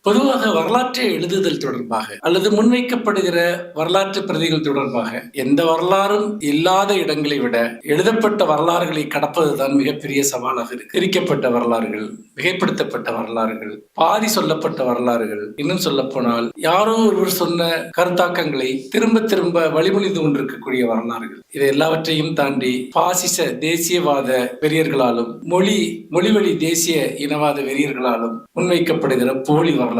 பொதுவாக வரலாற்றை எழுதுதல் தொடர்பாக அல்லது முன்வைக்கப்படுகிற வரலாற்று பிரதிகள் தொடர்பாக எந்த வரலாறும் இல்லாத இடங்களை விட எழுதப்பட்ட வரலாறுகளை கடப்பதுதான் மிகப்பெரிய சவாலாக இருக்கு. திரிக்கப்பட்ட வரலாறுகள், மிகைப்படுத்தப்பட்ட வரலாறுகள், பாதி சொல்லப்பட்ட வரலாறுகள், இன்னும் சொல்ல போனால் யாரோ ஒருவர் சொன்ன கருத்தாக்கங்களை திரும்ப திரும்ப வழிமொழிந்து கொண்டிருக்கக்கூடிய வரலாறுகள், இதை எல்லாவற்றையும் தாண்டி பாசிச தேசியவாத வெறியர்களாலும் மொழிவழி தேசிய இனவாத வெறியர்களாலும் முன்வைக்கப்படுகிற போலி வரலாறுகள்.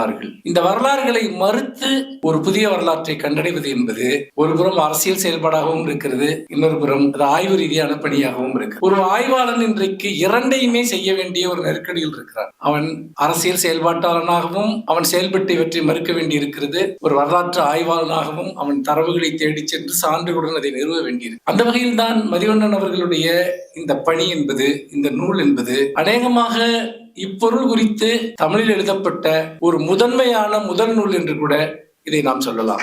இந்த வரலாறுகளை மறுத்து ஒரு புதிய வரலாற்றை கண்டடைவது என்பது ஒரு புறம் அரசியல் செயல்பாடாகவும் இருக்கிறது, இன்னொரு புறம் அது ஆய்வு ரீதியான பணியாகவும் இருக்கு. ஒரு ஆய்வாளன் இன்றைக்கு இரண்டையுமே செய்ய வேண்டிய ஒரு நெருக்கடியில் இருக்கிறார். அவன் அரசியல் செயல்பாட்டாளனாகவும் அவன் செயல்பட்டு இவற்றை மறுக்க வேண்டி இருக்கிறது. ஒரு வரலாற்று ஆய்வாளனாகவும் அவன் தரவுகளை தேடி சென்று சான்றுகளுடன் அதை நிறுவ வேண்டியிருக்கு. அந்த வகையில் தான் மதிவண்ணன் அவர்களுடைய இந்த பணி என்பது, இந்த நூல் என்பது அநேகமாக இப்பொருள் குறித்து தமிழில் எழுதப்பட்ட ஒரு முதன்மையான முதல் நூல் என்று கூட இதை நாம் சொல்லலாம்.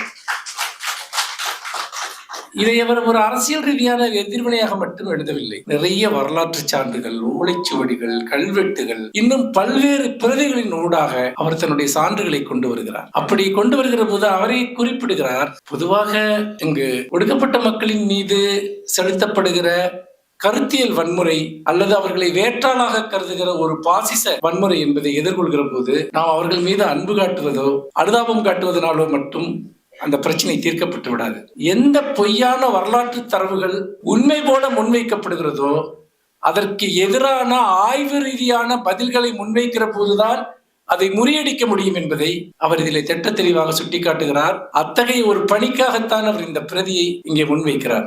இதை அவர் ஒரு அரசியல் ரீதியான எதிர்வினையாக மட்டும் எழுதவில்லை. நிறைய வரலாற்று சான்றுகள், ஓலைச்சுவடிகள், கல்வெட்டுகள், இன்னும் பல்வேறு பிரதிகளின் ஊடாக அவர் தன்னுடைய சான்றுகளை கொண்டு வருகிறார். அப்படி கொண்டு வருகிற போது அவரை குறிப்பிடுகிறார். பொதுவாக இங்கு ஒடுக்கப்பட்ட மக்களின் மீது செலுத்தப்படுகிற கருத்தியல் வன்முறை அல்லது அவர்களை வேற்றாளாக கருதுகிற ஒரு பாசிச வன்முறை என்பதை எதிர்கொள்கிற போது நாம் அவர்கள் மீது அன்பு காட்டுவதோ அனுதாபம் காட்டுவதனாலோ மட்டும் அந்த பிரச்சனை தீர்க்கப்பட்டு விடாது. எந்த பொய்யான வரலாற்று தரவுகள் உண்மை போல முன்வைக்கப்படுகிறதோ அதற்கு எதிரான ஆய்வு ரீதியான பதில்களை முன்வைக்கிற போதுதான் அதை முறியடிக்க முடியும் என்பதை அவர் இதில் திட்ட தெளிவாக சுட்டிக்காட்டுகிறார். அத்தகைய ஒரு பணிக்காகத்தான் அவர் இந்த பிரதியை இங்கே முன்வைக்கிறார்.